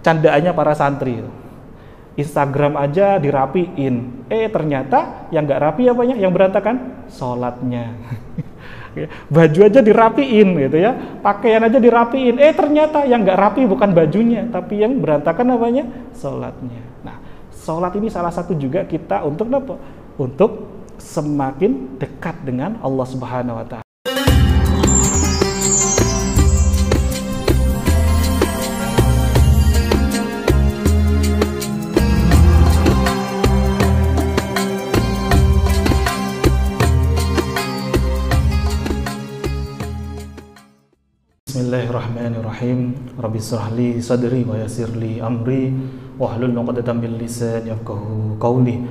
candaannya para santri. Instagram aja dirapiin. Ternyata yang nggak rapi apanya? Yang berantakan? Sholatnya. Baju aja dirapiin gitu ya. Pakaian aja dirapiin. Ternyata yang nggak rapi bukan bajunya, tapi yang berantakan apanya? Sholatnya. Nah, sholat ini salah satu juga kita untuk apa? Untuk semakin dekat dengan Allah Subhanahu wa Ta'ala. Bismillahirrahmanirrahim. Rabbi shrah li sadri wa yassir li amri wahlul 'uqdatam min lisani yafqahu qawli.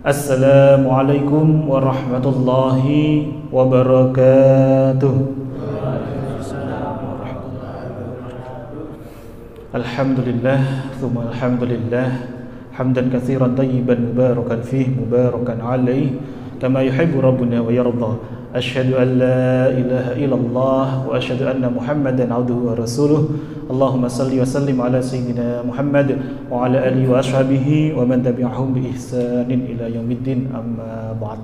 Assalamualaikum warahmatullahi wabarakatuh. Alhamdulillah, tsumma alhamdulillah, hamdan katsiran thayyiban mubarakan fihi mubarakan alaihi kama yuhibbu rabbuna wa yarda. Asyhadu an la ilaha illallah wa asyhadu anna Muhammadan abduhu wa rasuluh. Allahumma salli wa sallim ala sayyidina Muhammad wa ala alihi wa ashabihi wa man tabi'ahum bi ihsanin ila yaumiddin, amma ba'd.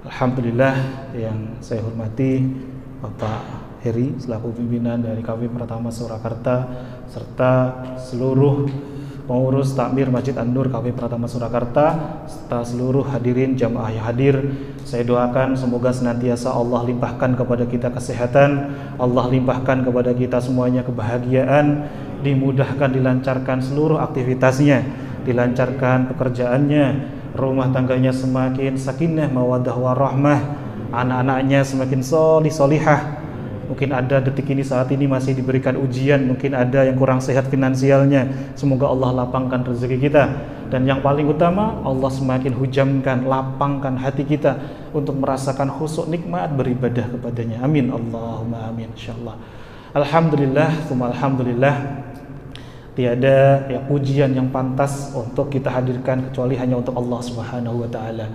Alhamdulillah, yang saya hormati Bapak Heri selaku pimpinan dari KW Pratama Surakarta serta seluruh pengurus takmir Masjid An-Nur KW Pratama Surakarta serta seluruh hadirin jamaah yang hadir. Saya doakan semoga senantiasa Allah limpahkan kepada kita kesehatan, Allah limpahkan kepada kita semuanya kebahagiaan, dimudahkan, dilancarkan seluruh aktivitasnya, dilancarkan pekerjaannya, rumah tangganya semakin sakinah, mawaddah warahmah, anak-anaknya semakin solih-solihah. Mungkin ada detik ini saat ini masih diberikan ujian, mungkin ada yang kurang sehat finansialnya. Semoga Allah lapangkan rezeki kita. Dan yang paling utama, Allah semakin hujamkan, lapangkan hati kita untuk merasakan khusyuk nikmat beribadah kepadanya. Amin, Allahumma amin, insyaallah. Alhamdulillah, tsumma alhamdulillah. Tiada pujian yang pantas untuk kita hadirkan kecuali hanya untuk Allah Subhanahu wa Ta'ala.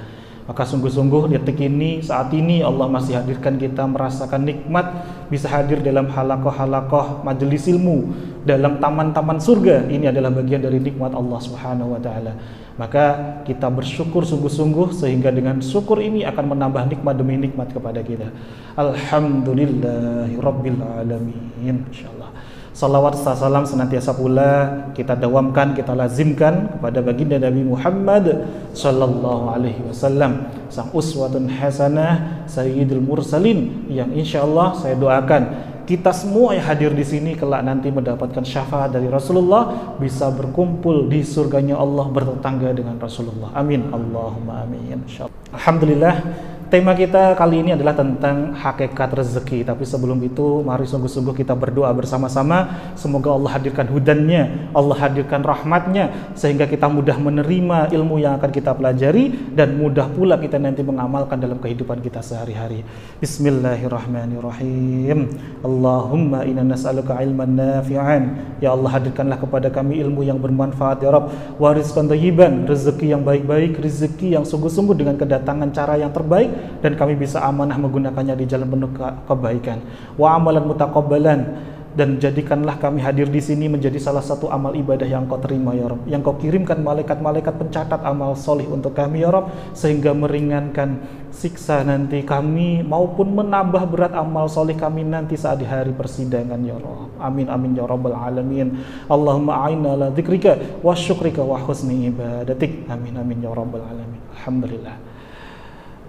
Maka sungguh-sungguh detik ini, saat ini Allah masih hadirkan kita merasakan nikmat bisa hadir dalam halakoh-halakoh majelis ilmu, dalam taman-taman surga. Ini adalah bagian dari nikmat Allah Subhanahu wa Ta'ala. Maka kita bersyukur sungguh-sungguh sehingga dengan syukur ini akan menambah nikmat demi nikmat kepada kita. Alhamdulillahirabbil alamin, insyaallah. Salawat salam senantiasa pula kita dawamkan, kita lazimkan kepada baginda Nabi Muhammad sallallahu alaihi wasallam, sang uswatun hasanah, sayyidul mursalin, yang insyaallah saya doakan kita semua yang hadir di sini kelak nanti mendapatkan syafaat dari Rasulullah, bisa berkumpul di surganya Allah bertetangga dengan Rasulullah. Amin, Allahumma amin, insyaallah. Alhamdulillah. Tema kita kali ini adalah tentang hakikat rezeki. Tapi sebelum itu, mari sungguh-sungguh kita berdoa bersama-sama. Semoga Allah hadirkan hudannya, Allah hadirkan rahmatnya, sehingga kita mudah menerima ilmu yang akan kita pelajari, dan mudah pula kita nanti mengamalkan dalam kehidupan kita sehari-hari. Bismillahirrahmanirrahim. Allahumma inna nas'aluka ilman nafi'an. Ya Allah, hadirkanlah kepada kami ilmu yang bermanfaat ya Rabb. Wa rizqan thayyiban, rezeki yang baik-baik, rezeki yang sungguh-sungguh dengan kedatangan cara yang terbaik, dan kami bisa amanah menggunakannya di jalan penuh kebaikan. Wa amalan mutaqabbalan, dan jadikanlah kami hadir di sini menjadi salah satu amal ibadah yang Kau terima ya Rabb, yang Kau kirimkan malaikat-malaikat pencatat amal solih untuk kami ya Rabb, sehingga meringankan siksa nanti kami maupun menambah berat amal solih kami nanti saat di hari persidangan ya Rabb. Amin amin ya rabbal alamin. Allahumma a'inna ala dzikrika wa syukrika wa husni ibadatik. Amin amin ya rabbal alamin. Alhamdulillah.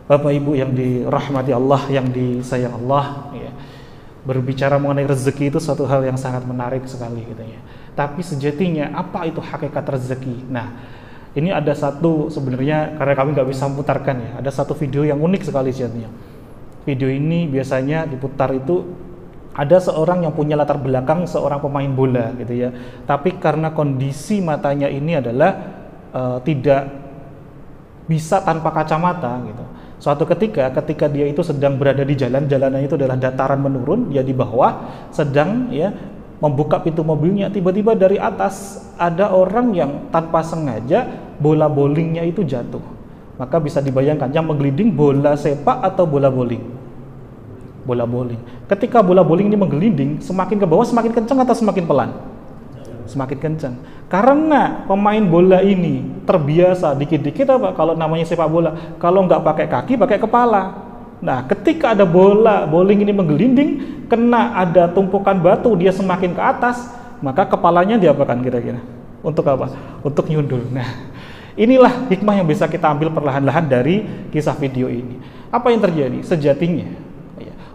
Bapak Ibu yang dirahmati Allah, yang disayang Allah, ya. Berbicara mengenai rezeki itu suatu hal yang sangat menarik sekali gitu ya. Tapi sejatinya apa itu hakikat rezeki? Nah, ini ada satu sebenarnya, karena kami nggak bisa memutarkan ya, ada satu video yang unik sekali sejatinya. Video ini biasanya diputar itu ada seorang yang punya latar belakang seorang pemain bola gitu ya. Tapi karena kondisi matanya ini adalah tidak bisa tanpa kacamata gitu. Suatu ketika dia itu sedang berada di jalanannya itu adalah dataran menurun, dia di bawah sedang ya membuka pintu mobilnya, tiba-tiba dari atas ada orang yang tanpa sengaja bola bowlingnya itu jatuh. Maka bisa dibayangkan yang menggelinding bola sepak atau bola bowling. Bola bowling. Ketika bola bowling ini menggelinding, semakin ke bawah semakin kencang atau semakin pelan? semakin kencang. Karena pemain bola ini terbiasa dikit-dikit apa? Kalau namanya sepak bola, kalau nggak pakai kaki, pakai kepala. Nah, ketika ada bola bowling ini menggelinding, kena ada tumpukan batu, dia semakin ke atas, maka kepalanya diapakan kira-kira? Untuk apa? Untuk nyundul. Nah, inilah hikmah yang bisa kita ambil perlahan-lahan dari kisah video ini. Apa yang terjadi? Sejatinya,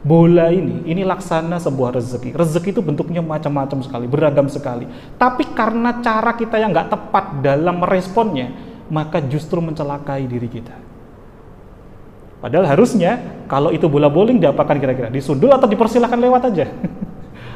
bola ini laksana sebuah rezeki. Rezeki itu bentuknya macam-macam sekali, beragam sekali. Tapi karena cara kita yang nggak tepat dalam meresponnya, maka justru mencelakai diri kita. Padahal harusnya kalau itu bola bowling diapakan kira-kira? Disundul atau dipersilakan lewat aja?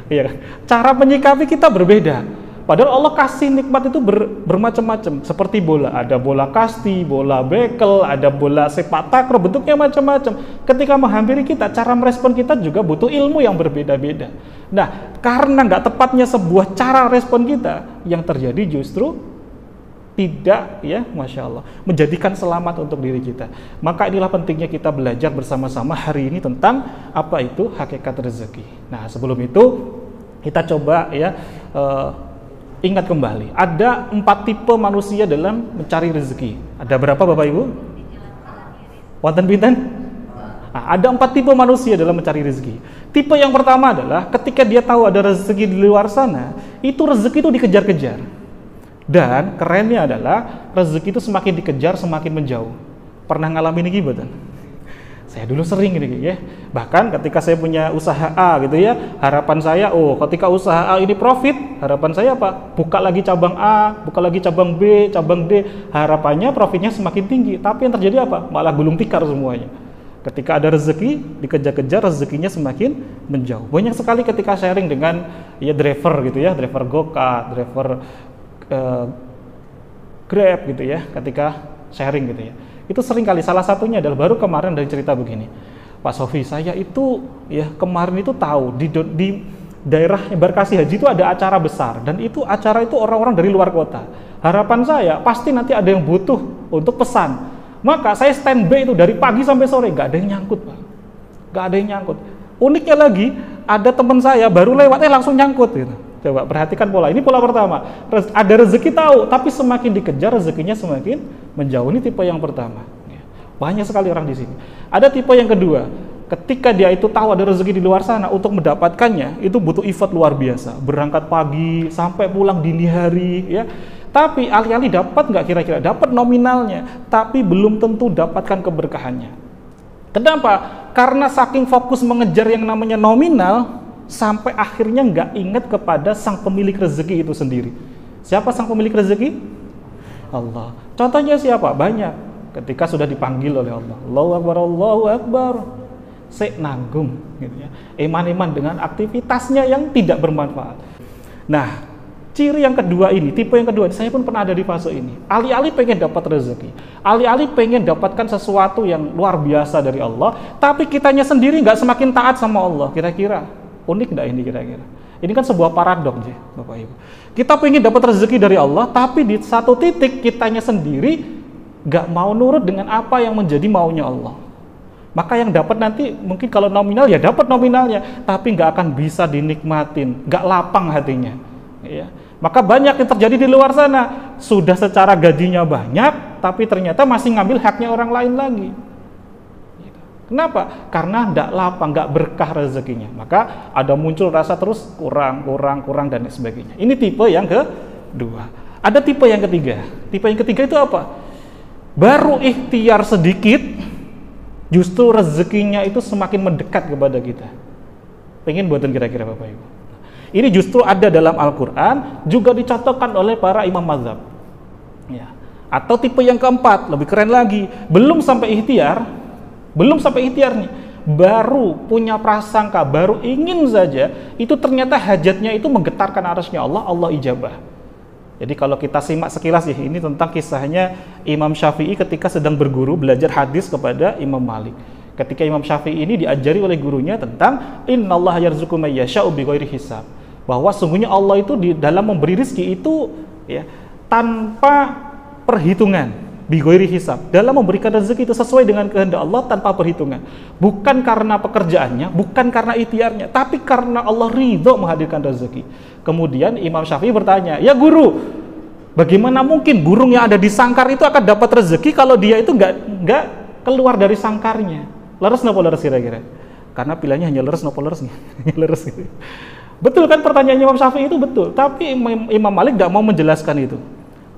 Iya kan? Cara menyikapi kita berbeda. Padahal Allah kasih nikmat itu bermacam-macam. Seperti bola, ada bola kasti, bola bekel, ada bola sepak takraw, bentuknya macam-macam. Ketika menghampiri kita, cara merespon kita juga butuh ilmu yang berbeda-beda. Nah, karena nggak tepatnya sebuah cara respon kita, yang terjadi justru tidak, ya, Masya Allah, menjadikan selamat untuk diri kita. Maka inilah pentingnya kita belajar bersama-sama hari ini tentang apa itu hakikat rezeki. Nah, sebelum itu kita coba ya ingat kembali, ada 4 tipe manusia dalam mencari rezeki. Ada berapa Bapak Ibu? Wonten pinten? Nah, ada 4 tipe manusia dalam mencari rezeki. Tipe yang pertama adalah ketika dia tahu ada rezeki di luar sana, itu rezeki itu dikejar-kejar. Dan kerennya adalah rezeki itu semakin dikejar semakin menjauh. Pernah ngalamin ini betul? Saya dulu sering ini ya. Bahkan ketika saya punya usaha A gitu ya, harapan saya ketika usaha A ini profit, harapan saya apa? Buka lagi cabang A, buka lagi cabang B, cabang D. Harapannya profitnya semakin tinggi. Tapi yang terjadi apa? Malah gulung tikar semuanya. Ketika ada rezeki, dikejar-kejar, rezekinya semakin menjauh. Banyak sekali ketika sharing dengan ya driver gitu ya, driver Gokart, driver Grab gitu ya, ketika sharing gitu ya, itu sering kali, salah satunya adalah baru kemarin dari cerita begini, Pak Sofi, saya itu ya kemarin itu tahu di daerah embarkasi haji itu ada acara besar, dan itu acara itu orang-orang dari luar kota. Harapan saya pasti nanti ada yang butuh untuk pesan, maka saya standby itu dari pagi sampai sore, nggak ada yang nyangkut Pak, nggak ada yang nyangkut. Uniknya lagi, ada teman saya baru lewat langsung nyangkut gitu. Coba perhatikan pola, ini pola pertama. Ada rezeki tahu, tapi semakin dikejar rezekinya semakin menjauh. Ini tipe yang pertama. Banyak sekali orang di sini. Ada tipe yang kedua, ketika dia itu tahu ada rezeki di luar sana, untuk mendapatkannya itu butuh effort luar biasa. Berangkat pagi sampai pulang dini hari, ya. Tapi alih-alih dapat nggak kira-kira? Dapat nominalnya, tapi belum tentu dapatkan keberkahannya. Kenapa? Karena saking fokus mengejar yang namanya nominal, sampai akhirnya nggak ingat kepada sang pemilik rezeki itu sendiri. Siapa sang pemilik rezeki? Allah. Contohnya siapa? Banyak. Ketika sudah dipanggil oleh Allah, Allahu Akbar, Allahu Akbar, saya nanggung gitu ya. Iman-iman dengan aktivitasnya yang tidak bermanfaat. Nah, ciri yang kedua ini, tipe yang kedua, saya pun pernah ada di fase ini. Alih-alih pengen dapat rezeki, alih-alih pengen dapatkan sesuatu yang luar biasa dari Allah, tapi kitanya sendiri nggak semakin taat sama Allah. Kira-kira unik nggak ini kira-kira? Ini kan sebuah paradoks ya, Bapak Ibu. Kita pengen dapat rezeki dari Allah, tapi di satu titik kitanya sendiri nggak mau nurut dengan apa yang menjadi maunya Allah. Maka yang dapat nanti mungkin kalau nominal ya dapat nominalnya, tapi nggak akan bisa dinikmatin, nggak lapang hatinya. Ya. Maka banyak yang terjadi di luar sana, sudah secara gajinya banyak, tapi ternyata masih ngambil haknya orang lain lagi. Kenapa? Karena tidak lapang, nggak berkah rezekinya. Maka ada muncul rasa terus kurang dan sebagainya. Ini tipe yang kedua. Ada tipe yang ketiga. Tipe yang ketiga itu apa? Baru ikhtiar sedikit, justru rezekinya itu semakin mendekat kepada kita. Pengen buatan kira-kira Bapak Ibu. Ini justru ada dalam Al-Quran, juga dicontohkan oleh para imam mazhab. Ya. Atau tipe yang keempat, lebih keren lagi, belum sampai ikhtiarnya, baru punya prasangka, baru ingin saja, itu ternyata hajatnya itu menggetarkan arasnya Allah, Allah ijabah. Jadi kalau kita simak sekilas ya, ini tentang kisahnya Imam Syafi'i ketika sedang berguru belajar hadis kepada Imam Malik. Ketika Imam Syafi'i ini diajari oleh gurunya tentang innallaha yarzuqu may yasha'u bighairi hisab. Bahwa sungguhnya Allah itu di dalam memberi rezeki itu ya tanpa perhitungan. Bighairi hisab, dalam memberikan rezeki itu sesuai dengan kehendak Allah tanpa perhitungan. Bukan karena pekerjaannya, bukan karena ikhtiarnya, tapi karena Allah ridho menghadirkan rezeki. Kemudian Imam Syafi'i bertanya, ya guru, bagaimana mungkin burung yang ada di sangkar itu akan dapat rezeki kalau dia itu nggak keluar dari sangkarnya? Leres napa leres kira-kira? Karena pilihannya hanya leres napa leres nih, leres gitu. Betul kan pertanyaannya Imam Syafi'i itu betul, tapi Imam Malik tidak mau menjelaskan itu.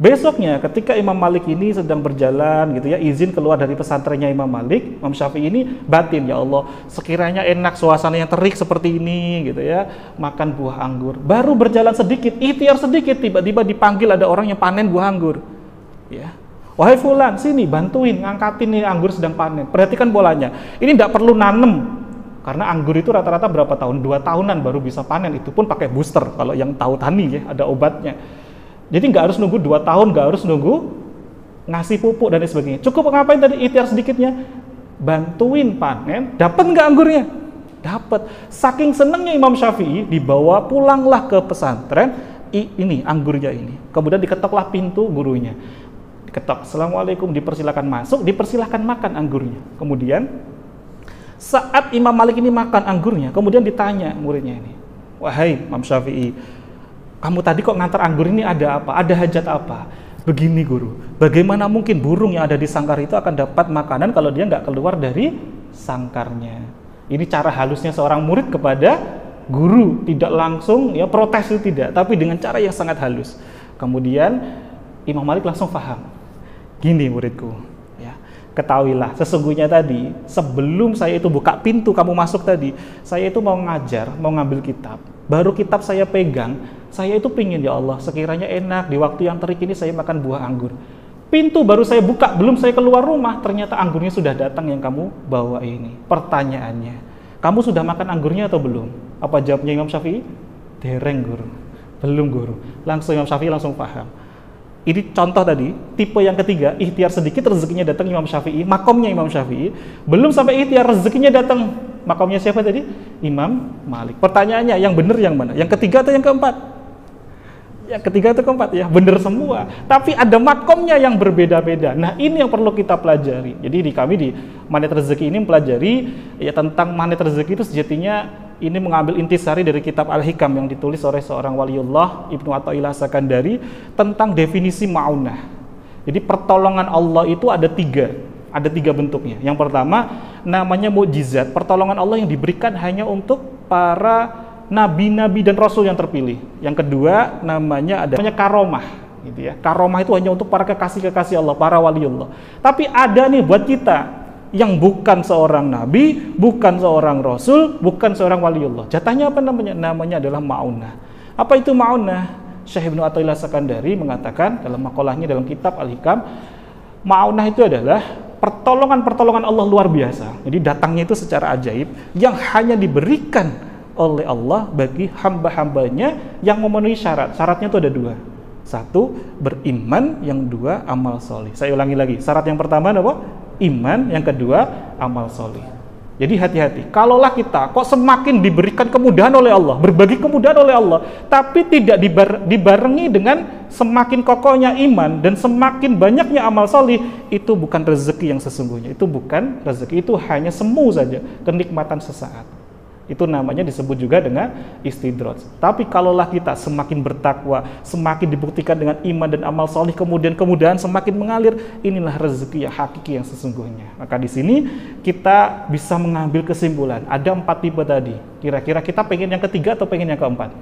Besoknya ketika Imam Malik ini sedang berjalan gitu ya, izin keluar dari pesantrennya Imam Malik, Imam Syafi'i ini batin, ya Allah, sekiranya enak suasana yang terik seperti ini gitu ya, makan buah anggur. Baru berjalan sedikit, ikhtiar sedikit, tiba-tiba dipanggil ada orang yang panen buah anggur. Ya. Wahai fulan, sini bantuin ngangkatin nih anggur sedang panen. Perhatikan bolanya. Ini tidak perlu nanem. Karena anggur itu rata-rata berapa tahun? 2 tahunan baru bisa panen, itu pun pakai booster kalau yang tahu tani ya, ada obatnya. Jadi nggak harus nunggu 2 tahun, nggak harus nunggu ngasih pupuk dan sebagainya. Cukup ngapain tadi ikhtiar sedikitnya? Bantuin panen, dapat nggak anggurnya? Dapat. Saking senangnya Imam Syafi'i, dibawa pulanglah ke pesantren, ini anggurnya ini. Kemudian diketoklah pintu gurunya. Diketok, Assalamualaikum, dipersilakan masuk, dipersilakan makan anggurnya. Kemudian saat Imam Malik ini makan anggurnya, kemudian ditanya muridnya ini, wahai Imam Syafi'i, kamu tadi kok ngantar anggur ini ada apa? Ada hajat apa? Begini guru, bagaimana mungkin burung yang ada di sangkar itu akan dapat makanan kalau dia nggak keluar dari sangkarnya? Ini cara halusnya seorang murid kepada guru, tidak langsung ya protes itu tidak, tapi dengan cara yang sangat halus. Kemudian Imam Malik langsung paham. Gini muridku, ya, ketahuilah sesungguhnya tadi sebelum saya itu buka pintu kamu masuk tadi, saya itu mau ngajar, mau ngambil kitab. Baru kitab saya pegang, saya itu pingin ya Allah sekiranya enak di waktu yang terik ini saya makan buah anggur. Pintu baru saya buka, belum saya keluar rumah, ternyata anggurnya sudah datang yang kamu bawa ini. Pertanyaannya, kamu sudah makan anggurnya atau belum? Apa jawabnya Imam Syafi'i? Dereng guru, belum guru. Langsung Imam Syafi'i langsung paham. Ini contoh tadi, tipe yang ketiga, ikhtiar sedikit rezekinya datang Imam Syafi'i, makomnya Imam Syafi'i. Belum sampai ikhtiar rezekinya datang, makomnya siapa tadi? Imam Malik. Pertanyaannya, yang benar yang mana? Yang ketiga atau yang keempat? Yang ketiga atau keempat ya, benar semua. Tapi ada makomnya yang berbeda-beda. Nah ini yang perlu kita pelajari. Jadi kami di Magnet Rezeki ini mempelajari ya tentang magnet rezeki itu sejatinya ini mengambil intisari dari kitab Al-Hikam yang ditulis oleh seorang waliullah Ibnu Athaillah Sakandari tentang definisi ma'unah. Jadi pertolongan Allah itu ada tiga bentuknya. Yang pertama namanya mukjizat, pertolongan Allah yang diberikan hanya untuk para nabi-nabi dan rasul yang terpilih. Yang kedua namanya karomah, gitu ya. Karomah itu hanya untuk para kekasih-kekasih Allah, para waliullah. Tapi ada nih buat kita yang bukan seorang nabi, bukan seorang rasul, bukan seorang waliullah. Jatahnya apa namanya? Namanya adalah ma'unah. Apa itu ma'unah? Syekh Ibnu Athaillah Sakandari mengatakan dalam makalahnya dalam kitab Al-Hikam, ma'unah itu adalah pertolongan-pertolongan Allah luar biasa. Jadi datangnya itu secara ajaib yang hanya diberikan oleh Allah bagi hamba-hambanya yang memenuhi syarat. Syaratnya itu ada 2. 1, beriman, yang 2 amal soleh. Saya ulangi lagi. Syarat yang pertama apa? Iman, yang kedua amal soleh. Jadi hati-hati. Kalaulah kita kok semakin diberikan kemudahan oleh Allah, berbagi kemudahan oleh Allah, tapi tidak dibarengi dengan semakin kokohnya iman dan semakin banyaknya amal soleh, itu bukan rezeki yang sesungguhnya. Itu bukan rezeki, itu hanya semu saja, kenikmatan sesaat. Itu namanya disebut juga dengan istidraj. Tapi kalaulah kita semakin bertakwa, semakin dibuktikan dengan iman dan amal soleh, kemudian kemudahan semakin mengalir, inilah rezeki yang hakiki yang sesungguhnya. Maka di sini kita bisa mengambil kesimpulan. Ada 4 tipe tadi. Kira-kira kita pengen yang ketiga atau pengen yang keempat?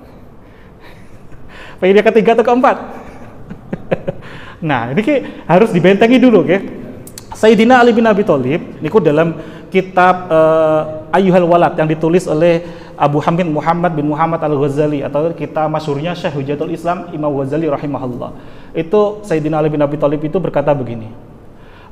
Pengen yang ketiga atau keempat? Nah, ini harus dibentengi dulu, oke? Sayyidina Ali bin Abi Thalib, niku dalam kitab Ayyuhal Walad yang ditulis oleh Abu Hamid Muhammad bin Muhammad Al-Ghazali atau kita masyhurnya Syekh Hujatul Islam Imam Ghazali rahimahullah. Itu Sayyidina Ali bin Abi Thalib itu berkata begini.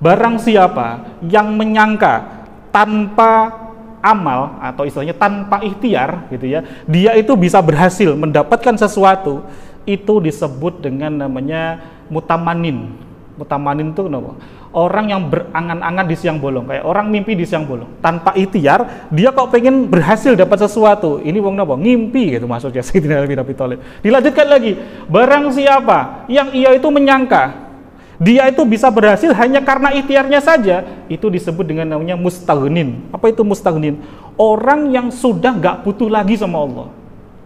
Barang siapa yang menyangka tanpa amal atau istilahnya tanpa ikhtiar gitu ya, dia itu bisa berhasil mendapatkan sesuatu, itu disebut dengan namanya mutamanin. Mutamanin itu kenapa? Orang yang berangan-angan di siang bolong, kayak orang mimpi di siang bolong. Tanpa ikhtiar, dia kok pengen berhasil dapat sesuatu. Ini wong napa? Ngimpi gitu maksudnya Sayyidina Ali bin Abi Thalib. Dilanjutkan lagi, barang siapa yang ia itu menyangka Dia itu bisa berhasil hanya karena ikhtiarnya saja. Itu disebut dengan namanya mustaghnin. Apa itu mustaghnin? Orang yang sudah nggak butuh lagi sama Allah.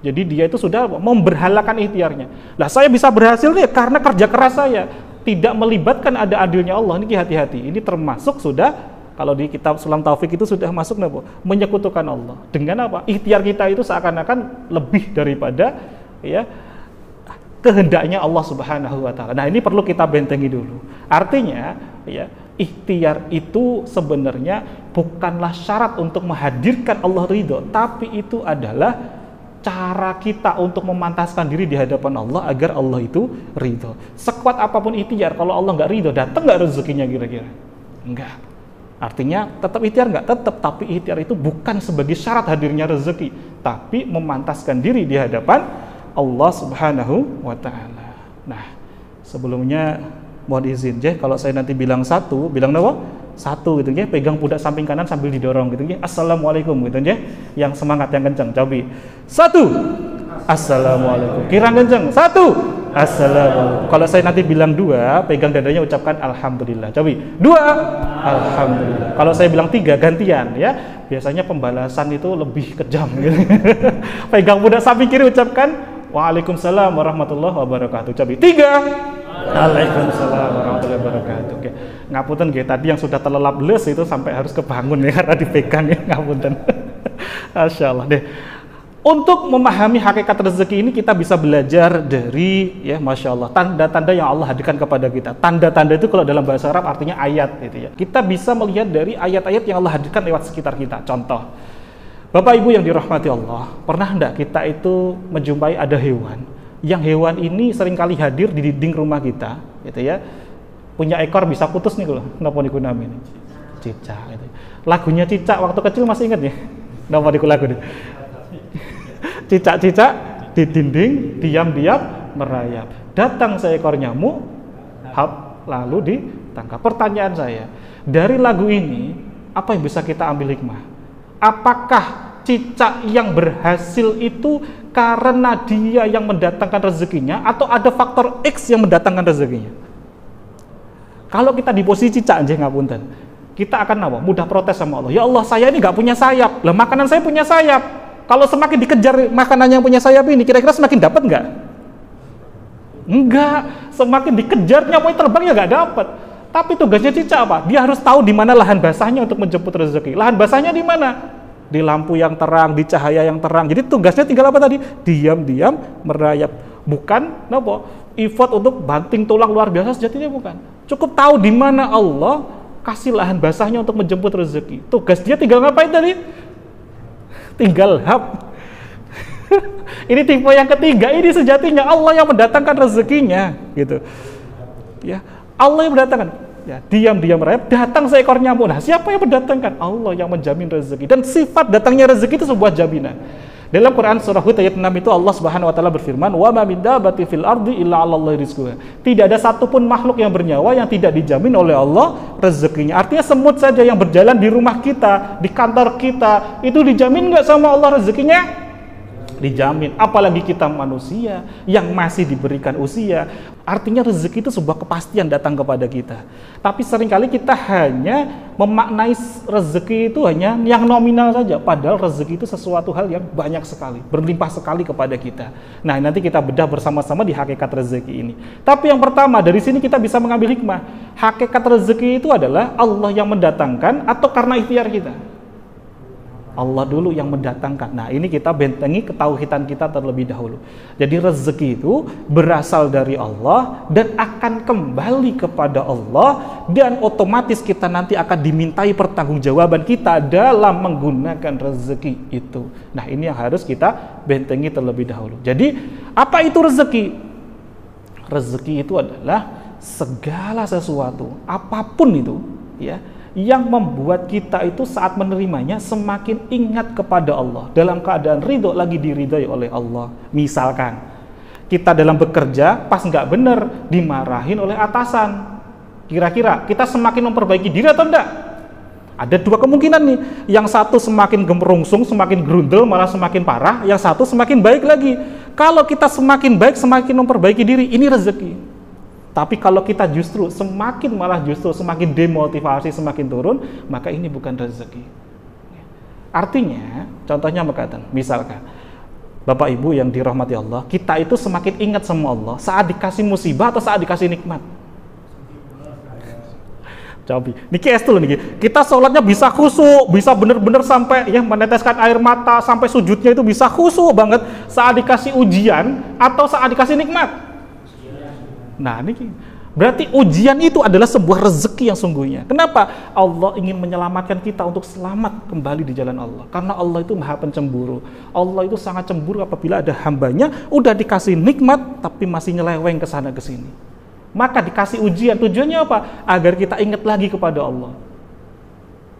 Jadi dia itu sudah memberhalakan ikhtiarnya. Lah saya bisa berhasil nih karena kerja keras saya. Tidak melibatkan ada adilnya Allah. Ini hati-hati. Ini termasuk sudah, kalau di kitab Sulam Taufik itu sudah masuk menyekutukan Allah. Dengan apa? Ikhtiar kita itu seakan-akan lebih daripada ya kehendaknya Allah Subhanahu wa taala. Nah, ini perlu kita bentengi dulu. Artinya, ya, ikhtiar itu sebenarnya bukanlah syarat untuk menghadirkan Allah ridho, tapi itu adalah cara kita untuk memantaskan diri di hadapan Allah agar Allah itu ridho. Sekuat apapun ikhtiar, kalau Allah nggak ridho, datang nggak rezekinya kira-kira? Enggak. Artinya tetap ikhtiar nggak? Tetap, tapi ikhtiar itu bukan sebagai syarat hadirnya rezeki, tapi memantaskan diri di hadapan Allah Subhanahu wa ta'ala. Nah, sebelumnya mohon izin kalau saya nanti bilang satu, bilang apa? Satu gitu ya, pegang pundak samping kanan sambil didorong gitu ya. Assalamualaikum gitu ya. Yang semangat, yang kencang. Coba. Satu. Assalamualaikum. Kira kencang. Satu. Assalamualaikum. Kalau saya nanti bilang dua, pegang dadanya ucapkan alhamdulillah. Coba. Dua. Alhamdulillah. Kalau saya bilang tiga, gantian ya. Biasanya pembalasan itu lebih kejam gitu. Pegang pundak samping kiri ucapkan Waalaikumsalam warahmatullahi wabarakatuh. Coba. Tiga. Waalaikumsalam warahmatullahi wabarakatuh. Oke. Ngapunten nggih, tadi yang sudah terlelap les itu sampai harus kebangun ya karena dipegang ya, ngapunten. Masyaallah deh. Untuk memahami hakikat rezeki ini kita bisa belajar dari ya Masya Allah tanda-tanda yang Allah hadirkan kepada kita. Tanda-tanda itu kalau dalam bahasa Arab artinya ayat gitu ya. Kita bisa melihat dari ayat-ayat yang Allah hadirkan lewat sekitar kita. Contoh, Bapak Ibu yang dirahmati Allah, pernah enggak kita itu menjumpai ada hewan yang hewan ini seringkali hadir di dinding rumah kita gitu ya. Punya ekor bisa putus nih loh. Napa niku namanya? Cicak gitu. Lagunya Cicak waktu kecil masih ingat ya? Napa niku lagu nih? Cicak-cicak di dinding diam-diam merayap. Datang seekor nyamuk, lalu ditangkap. Pertanyaan saya, dari lagu ini apa yang bisa kita ambil hikmah? Apakah cicak yang berhasil itu karena dia yang mendatangkan rezekinya atau ada faktor X yang mendatangkan rezekinya? Kalau kita di posisi cicak aja ngapunten, kita akan apa? Mudah protes sama Allah. Ya Allah, saya ini nggak punya sayap. Lah makanan saya punya sayap. Kalau semakin dikejar makanan yang punya sayap ini, kira-kira semakin dapat nggak? Enggak, semakin dikejar nyamuk terbang ya nggak dapat. Tapi tugasnya cicak apa? Dia harus tahu di mana lahan basahnya untuk menjemput rezeki. Lahan basahnya di mana? Di lampu yang terang, di cahaya yang terang. Jadi tugasnya tinggal apa tadi? Diam-diam merayap. Bukan, effort untuk banting tulang luar biasa sejatinya bukan. Cukup tahu di mana Allah kasih lahan basahnya untuk menjemput rezeki. Tugas dia tinggal ngapain tadi? Tinggal hap. Ini tipe yang ketiga, ini sejatinya Allah yang mendatangkan rezekinya gitu. Ya, Allah yang mendatangkan. Ya, diam-diam merayap, datang seekor nyamuk. Nah, siapa yang mendatangkan? Allah yang menjamin rezeki. Dan sifat datangnya rezeki itu sebuah jaminan. Dalam Quran surah Hud ayat 6 itu Allah Subhanahu wa taala berfirman, "Wa ma min dabbatin fil ardi illa 'alallahi rizquha." Tidak ada satupun makhluk yang bernyawa yang tidak dijamin oleh Allah rezekinya. Artinya semut saja yang berjalan di rumah kita, di kantor kita, itu dijamin enggak sama Allah rezekinya? Dijamin. Apalagi kita manusia yang masih diberikan usia. Artinya rezeki itu sebuah kepastian datang kepada kita. Tapi seringkali kita hanya memaknai rezeki itu hanya yang nominal saja. Padahal rezeki itu sesuatu hal yang banyak sekali, berlimpah sekali kepada kita. Nah, nanti kita bedah bersama-sama di hakikat rezeki ini. Tapi yang pertama, dari sini kita bisa mengambil hikmah. Hakikat rezeki itu adalah Allah yang mendatangkan atau karena ikhtiar kita? Allah dulu yang mendatangkan. Nah, ini kita bentengi ketauhidan kita terlebih dahulu. Jadi rezeki itu berasal dari Allah dan akan kembali kepada Allah, dan otomatis kita nanti akan dimintai pertanggungjawaban kita dalam menggunakan rezeki itu. Nah, ini yang harus kita bentengi terlebih dahulu. Jadi, apa itu rezeki? Rezeki itu adalah segala sesuatu, apapun itu, ya, yang membuat kita itu saat menerimanya semakin ingat kepada Allah, dalam keadaan ridho, lagi diridhai oleh Allah. Misalkan kita dalam bekerja pas nggak bener dimarahin oleh atasan, kira-kira kita semakin memperbaiki diri atau enggak? Ada dua kemungkinan nih, yang satu semakin gemerungsung, semakin grundel, malah semakin parah, yang satu semakin baik lagi. Kalau kita semakin baik, semakin memperbaiki diri, ini rezeki. Tapi kalau kita justru semakin demotivasi, semakin turun, maka ini bukan rezeki. Artinya, contohnya berkata, misalkan Bapak Ibu yang dirahmati Allah, kita itu semakin ingat sama Allah saat dikasih musibah atau saat dikasih nikmat. Coba, niki es dulu niki. Kita sholatnya bisa khusyuk, bisa benar-benar sampai ya meneteskan air mata, sampai sujudnya itu bisa khusyuk banget saat dikasih ujian atau saat dikasih nikmat. Nah, niki berarti ujian itu adalah sebuah rezeki yang sungguhnya. Kenapa? Allah ingin menyelamatkan kita untuk selamat kembali di jalan Allah. Karena Allah itu maha pencemburu. Allah itu sangat cemburu apabila ada hambanya udah dikasih nikmat tapi masih nyeleweng ke sana ke sini. Maka dikasih ujian, tujuannya apa? Agar kita ingat lagi kepada Allah.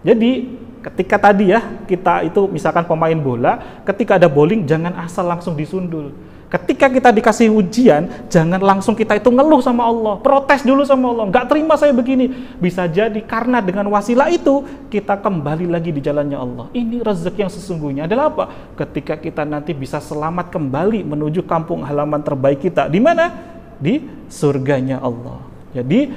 Jadi ketika tadi ya kita itu misalkan pemain bola, ketika ada bowling jangan asal langsung disundul. Ketika kita dikasih ujian, jangan langsung kita itu ngeluh sama Allah, protes dulu sama Allah, nggak terima saya begini. Bisa jadi karena dengan wasilah itu kita kembali lagi di jalannya Allah. Ini rezeki yang sesungguhnya adalah apa? Ketika kita nanti bisa selamat kembali menuju kampung halaman terbaik kita. Di mana? Di surganya Allah. Jadi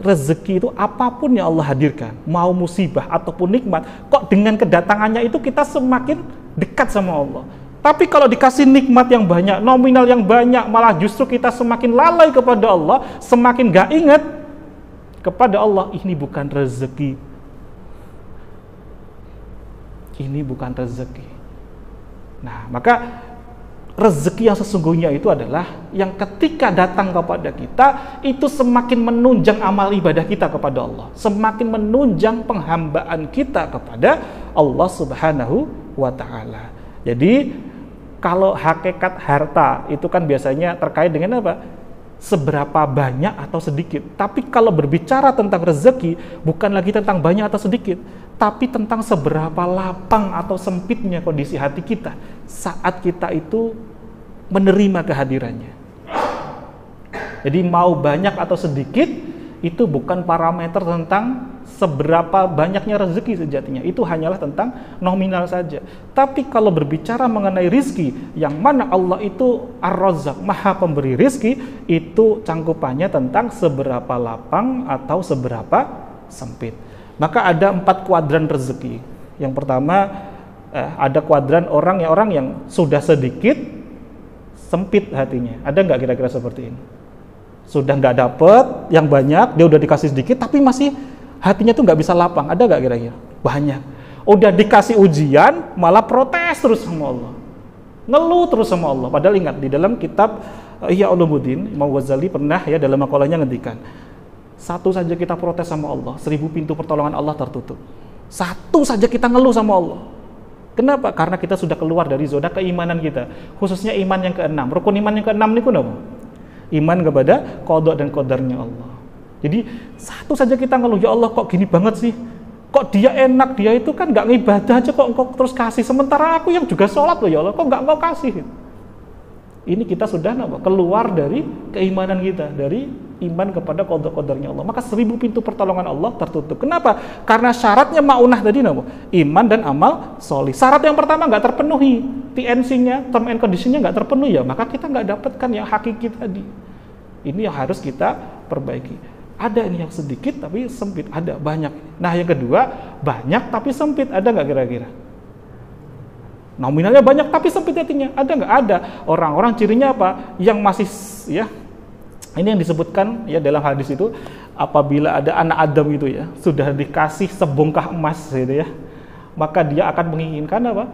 rezeki itu apapun yang Allah hadirkan, mau musibah ataupun nikmat, kok dengan kedatangannya itu kita semakin dekat sama Allah. Tapi kalau dikasih nikmat yang banyak, nominal yang banyak, malah justru kita semakin lalai kepada Allah, semakin gak ingat kepada Allah. Ini bukan rezeki. Ini bukan rezeki. Nah, maka rezeki yang sesungguhnya itu adalah yang ketika datang kepada kita itu semakin menunjang amal ibadah kita kepada Allah, semakin menunjang penghambaan kita kepada Allah Subhanahu wa Ta'ala. Jadi kalau hakikat harta itu kan biasanya terkait dengan apa? Seberapa banyak atau sedikit. Tapi kalau berbicara tentang rezeki bukan lagi tentang banyak atau sedikit, tapi tentang seberapa lapang atau sempitnya kondisi hati kita saat kita itu menerima kehadirannya. Jadi mau banyak atau sedikit itu bukan parameter tentang seberapa banyaknya rezeki sejatinya. Itu hanyalah tentang nominal saja. Tapi kalau berbicara mengenai rizki, yang mana Allah itu Ar-Razzaq, maha pemberi rizki, itu cangkupannya tentang seberapa lapang atau seberapa sempit. Maka ada 4 kuadran rezeki. Yang pertama ada kuadran orang yang sudah sedikit sempit hatinya. Ada nggak kira-kira seperti ini? Sudah nggak dapet yang banyak, dia udah dikasih sedikit, tapi masih hatinya tuh nggak bisa lapang. Ada nggak kira-kira? Banyak. Udah dikasih ujian, malah protes terus sama Allah, ngeluh terus sama Allah. Padahal ingat di dalam kitab Ihya Ulumuddin, Imam Ghazali pernah ya dalam makalahnya ngendikan, satu saja kita protes sama Allah, 1000 pintu pertolongan Allah tertutup. Satu saja kita ngeluh sama Allah. Kenapa? Karena kita sudah keluar dari zona keimanan kita, khususnya iman yang ke-6. Rukun iman yang ke-6 ini kenapa? Iman kepada qada dan qadarnya Allah. Jadi satu saja kita ngeluh, ya Allah kok gini banget sih? Kok dia enak, dia itu kan nggak ngibadah aja kok engkau terus kasih, sementara aku yang juga sholat loh ya Allah, kok nggak engkau kasih? Ini kita sudah keluar dari keimanan kita, dari iman kepada qada qadarnya Allah. Maka 1000 pintu pertolongan Allah tertutup. Kenapa? Karena syaratnya maunah tadi iman dan amal sholih. Syarat yang pertama nggak terpenuhi, TNC-nya, term and condition-nya nggak terpenuhi ya, maka kita nggak dapatkan yang hakiki tadi. Ini yang harus kita perbaiki. Ada ini yang sedikit tapi sempit, ada banyak. Nah yang kedua, banyak tapi sempit, ada nggak kira-kira? Nominalnya banyak tapi sempit hatinya, ada nggak? Ada. Orang-orang cirinya apa? Yang masih ya, ini yang disebutkan ya dalam hadis itu, apabila ada anak Adam itu ya sudah dikasih sebongkah emas gitu ya, maka dia akan menginginkan apa?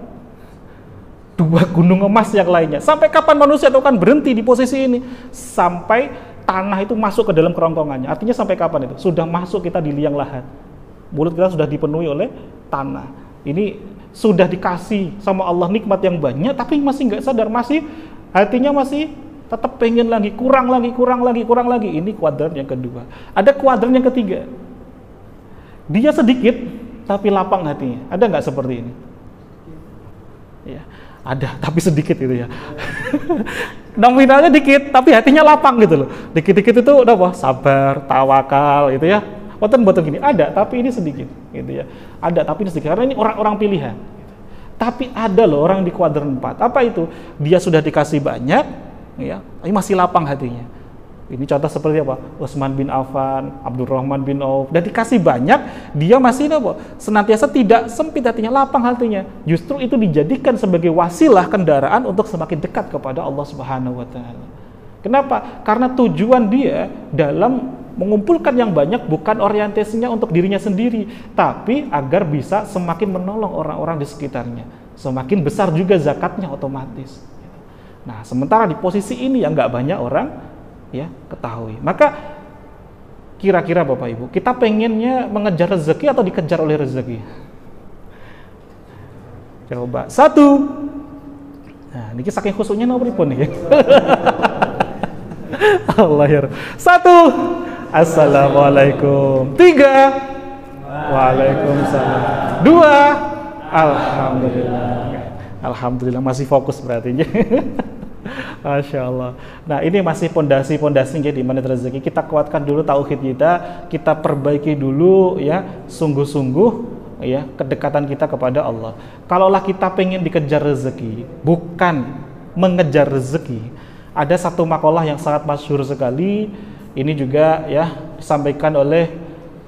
2 gunung emas yang lainnya. Sampai kapan manusia itu akan berhenti di posisi ini? Sampai tanah itu masuk ke dalam kerongkongannya. Artinya sampai kapan itu? Sudah masuk kita di liang lahat. Mulut kita sudah dipenuhi oleh tanah. Ini sudah dikasih sama Allah nikmat yang banyak, tapi masih nggak sadar, masih hatinya masih tetap pengen lagi, kurang lagi. Ini kuadran yang kedua. Ada kuadran yang ketiga. Dia sedikit tapi lapang hatinya. Ada nggak seperti ini? Ya, ada tapi sedikit gitu ya. Nominalnya dikit tapi hatinya lapang gitu loh. Dikit-dikit itu udah apa? Sabar, tawakal gitu ya. Boten gini, ada tapi ini sedikit gitu ya. Ada tapi ini sedikit, karena ini orang-orang pilihan. Tapi ada loh orang di kuadran 4. Apa itu? Dia sudah dikasih banyak ya, tapi masih lapang hatinya. Ini contoh seperti apa? Utsman bin Affan, Abdurrahman bin Auf, dan dikasih banyak, dia masih apa? Senantiasa tidak sempit hatinya, lapang hatinya. Justru itu dijadikan sebagai wasilah kendaraan untuk semakin dekat kepada Allah Subhanahu wa taala. Kenapa? Karena tujuan dia dalam mengumpulkan yang banyak bukan orientasinya untuk dirinya sendiri, tapi agar bisa semakin menolong orang-orang di sekitarnya. Semakin besar juga zakatnya otomatis. Nah, sementara di posisi ini yang nggak banyak orang ya ketahui. Maka kira-kira Bapak Ibu, kita pengennya mengejar rezeki atau dikejar oleh rezeki? Coba. 1. Nah, ini saking khususnya nomor pun nih. Allah ya. 1. Assalamualaikum. 3. Waalaikumsalam. 2. Alhamdulillah. Alhamdulillah masih fokus berarti. Masya Allah. Nah, ini masih pondasi-pondasinya di mana rezeki. Kita kuatkan dulu tauhid kita perbaiki dulu ya, sungguh-sungguh ya kedekatan kita kepada Allah. Kalaulah kita pengen dikejar rezeki, bukan mengejar rezeki. Ada satu makalah yang sangat masyhur sekali. Ini juga ya disampaikan oleh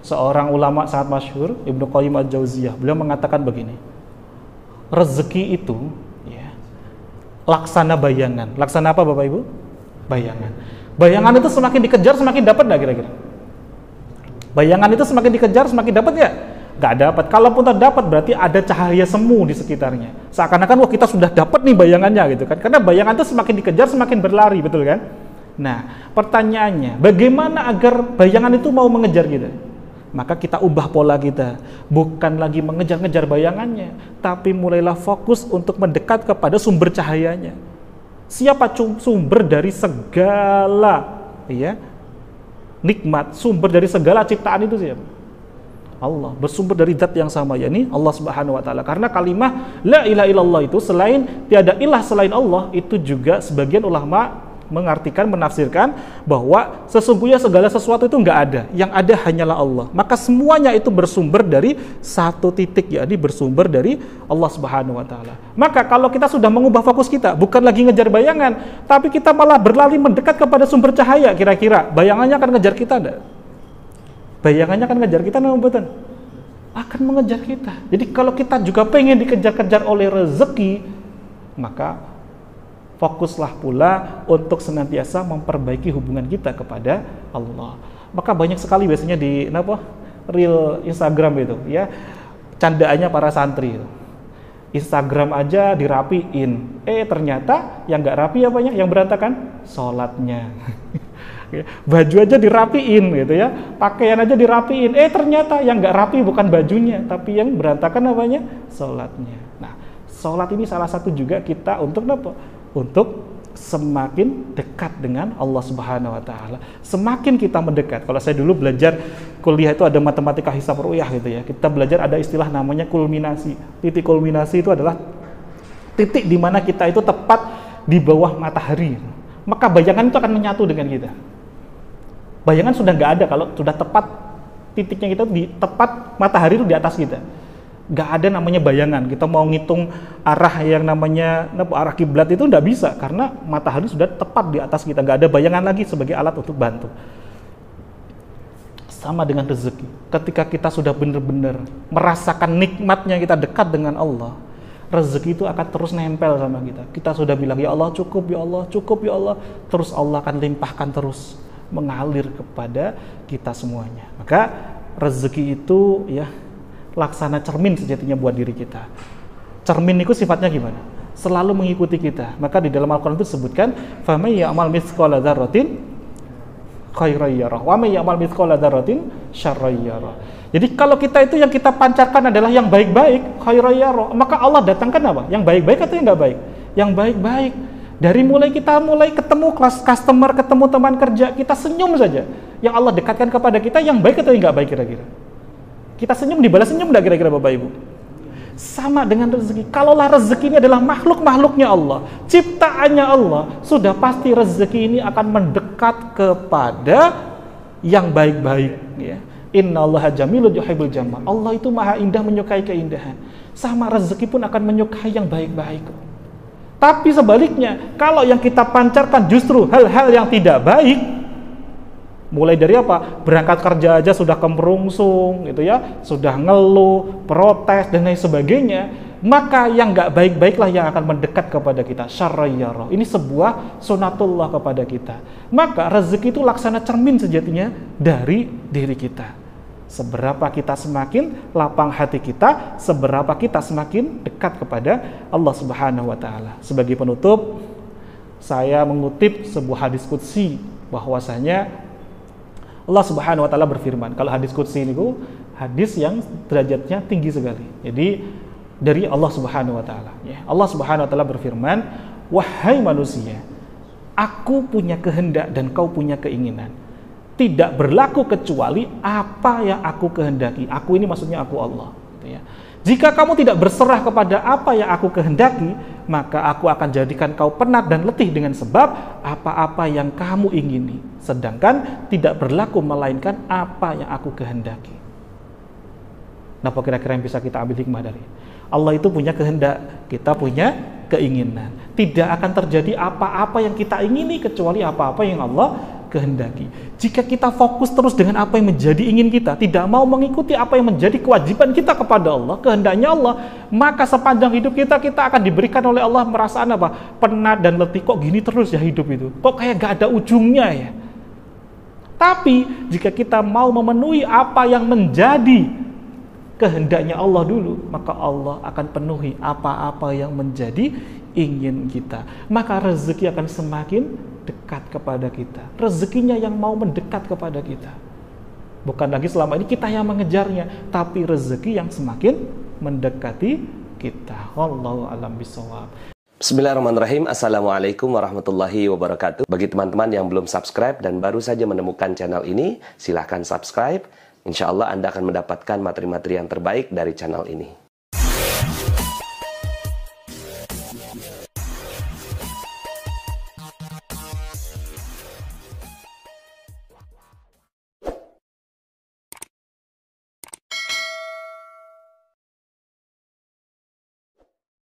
seorang ulama sangat masyhur, Ibnu Qayyim al-Jauziyah. Beliau mengatakan begini. Rezeki itu laksana bayangan. Laksana apa Bapak Ibu? Bayangan. Bayangan itu semakin dikejar semakin dapat nggak kira-kira? Bayangan itu semakin dikejar semakin dapat nggak? Nggak dapat. Kalaupun tak dapat berarti ada cahaya semu di sekitarnya. Seakan-akan wah kita sudah dapat nih bayangannya gitu kan? Karena bayangan itu semakin dikejar semakin berlari, betul kan? Nah, pertanyaannya, bagaimana agar bayangan itu mau mengejar kita? Maka kita ubah pola kita, bukan lagi mengejar-ngejar bayangannya, tapi mulailah fokus untuk mendekat kepada sumber cahayanya. Siapa sumber dari segala ya nikmat, sumber dari segala ciptaan itu siapa? Allah, bersumber dari zat yang sama, yakni Allah Subhanahu wa taala. Karena kalimah la ilaha illallah itu selain tiada ilah selain Allah, itu juga sebagian ulama mengartikan, menafsirkan bahwa sesungguhnya segala sesuatu itu enggak ada, yang ada hanyalah Allah. Maka semuanya itu bersumber dari satu titik, yakni bersumber dari Allah Subhanahu wa taala. Maka kalau kita sudah mengubah fokus kita, bukan lagi ngejar bayangan, tapi kita malah berlari mendekat kepada sumber cahaya, kira-kira bayangannya akan ngejar kita enggak? Bayangannya akan ngejar kita enggak, betul? Akan mengejar kita. Jadi kalau kita juga pengen dikejar-kejar oleh rezeki, maka fokuslah pula untuk senantiasa memperbaiki hubungan kita kepada Allah. Maka banyak sekali biasanya di reel Instagram itu ya, candaannya para santri itu. Instagram aja dirapiin, ternyata yang nggak rapi apanya? Yang berantakan sholatnya. Baju aja dirapiin gitu ya, pakaian aja dirapiin, ternyata yang nggak rapi bukan bajunya, tapi yang berantakan apanya? Sholatnya. Nah, sholat ini salah satu juga kita untuk apa? Untuk semakin dekat dengan Allah Subhanahu wa taala. Semakin kita mendekat. Kalau saya dulu belajar kuliah itu ada matematika hisab ru'yah gitu ya. Kita belajar ada istilah namanya kulminasi. Titik kulminasi itu adalah titik di mana kita itu tepat di bawah matahari. Maka bayangan itu akan menyatu dengan kita. Bayangan sudah nggak ada kalau sudah tepat titiknya kita di tepat matahari itu di atas kita. Nggak ada namanya bayangan. Kita mau ngitung arah yang namanya arah kiblat itu nggak bisa karena matahari sudah tepat di atas kita. Nggak ada bayangan lagi sebagai alat untuk bantu. Sama dengan rezeki. Ketika kita sudah benar-benar merasakan nikmatnya kita dekat dengan Allah, rezeki itu akan terus nempel sama kita. Kita sudah bilang ya Allah cukup, ya Allah cukup, ya Allah. Terus Allah akan limpahkan terus mengalir kepada kita semuanya. Maka rezeki itu ya laksana cermin sejatinya buat diri kita. Cermin itu sifatnya gimana? Selalu mengikuti kita. Maka di dalam Al-Quran itu disebutkan فَمَنْ يَعْمَلْ مِثْقَالَ ذَرَّةٍ خَيْرًا يَرَهُ وَمَنْ يَعْمَلْ مِثْقَالَ ذَرَّةٍ شَرًّا يَرَهُ. Jadi kalau kita itu yang kita pancarkan adalah yang baik-baik, khairan yara, maka Allah datangkan apa? Yang baik-baik atau yang nggak baik? Yang baik-baik. Dari kita mulai ketemu kelas customer, ketemu teman kerja, kita senyum saja. Yang Allah dekatkan kepada kita yang baik atau yang nggak baik kira-kira? Kita senyum dibalas senyum nggak kira-kira Bapak Ibu? Sama dengan rezeki. Kalaulah rezeki ini adalah makhluk-makhluknya Allah, ciptaannya Allah, sudah pasti rezeki ini akan mendekat kepada yang baik-baik. Ya. Innallaha jamilun yuhibbul jamal. Allah itu maha indah, menyukai keindahan. Sama rezeki pun akan menyukai yang baik-baik. Tapi sebaliknya, kalau yang kita pancarkan justru hal-hal yang tidak baik, Mulai dari apa? Berangkat kerja aja sudah kemerungsung, gitu ya, sudah ngeluh, protes dan lain sebagainya. Maka yang nggak baik-baiklah yang akan mendekat kepada kita. Syarrayyarah. Ini sebuah sunatullah kepada kita. Maka rezeki itu laksana cermin sejatinya dari diri kita. Seberapa kita semakin lapang hati kita, seberapa kita semakin dekat kepada Allah Subhanahu wa taala. Sebagai penutup, saya mengutip sebuah hadis qudsi bahwasanya Allah Subhanahu wa taala berfirman. Kalau hadis qudsi itu hadis yang derajatnya tinggi sekali. Jadi dari Allah Subhanahu wa taala, ya. Allah Subhanahu wa taala berfirman, "Wahai manusia, aku punya kehendak dan kau punya keinginan. Tidak berlaku kecuali apa yang aku kehendaki." Aku ini maksudnya aku Allah, gitu ya. Jika kamu tidak berserah kepada apa yang aku kehendaki, maka aku akan jadikan kau penat dan letih dengan sebab apa-apa yang kamu ingini. Sedangkan tidak berlaku melainkan apa yang aku kehendaki. Nah, apa kira-kira yang bisa kita ambil hikmah dari? Allah itu punya kehendak, kita punya keinginan. Tidak akan terjadi apa-apa yang kita ingini kecuali apa-apa yang Allah kehendaki. Jika kita fokus terus dengan apa yang menjadi ingin kita, tidak mau mengikuti apa yang menjadi kewajiban kita kepada Allah, kehendaknya Allah, maka sepanjang hidup kita akan diberikan oleh Allah merasaan apa? Penat dan letih. Kok gini terus ya hidup itu? Kok kayak gak ada ujungnya ya? Tapi jika kita mau memenuhi apa yang menjadi kehendaknya Allah dulu, maka Allah akan penuhi apa-apa yang menjadi ingin kita. Maka rezeki akan semakin dekat kepada kita. Rezekinya yang mau mendekat kepada kita. Bukan lagi selama ini kita yang mengejarnya, tapi rezeki yang semakin mendekati kita. Wallahu a'lam bishawab. Bismillahirrahmanirrahim. Assalamualaikum warahmatullahi wabarakatuh. Bagi teman-teman yang belum subscribe dan baru saja menemukan channel ini, silahkan subscribe. Insya Allah Anda akan mendapatkan materi-materi yang terbaik dari channel ini.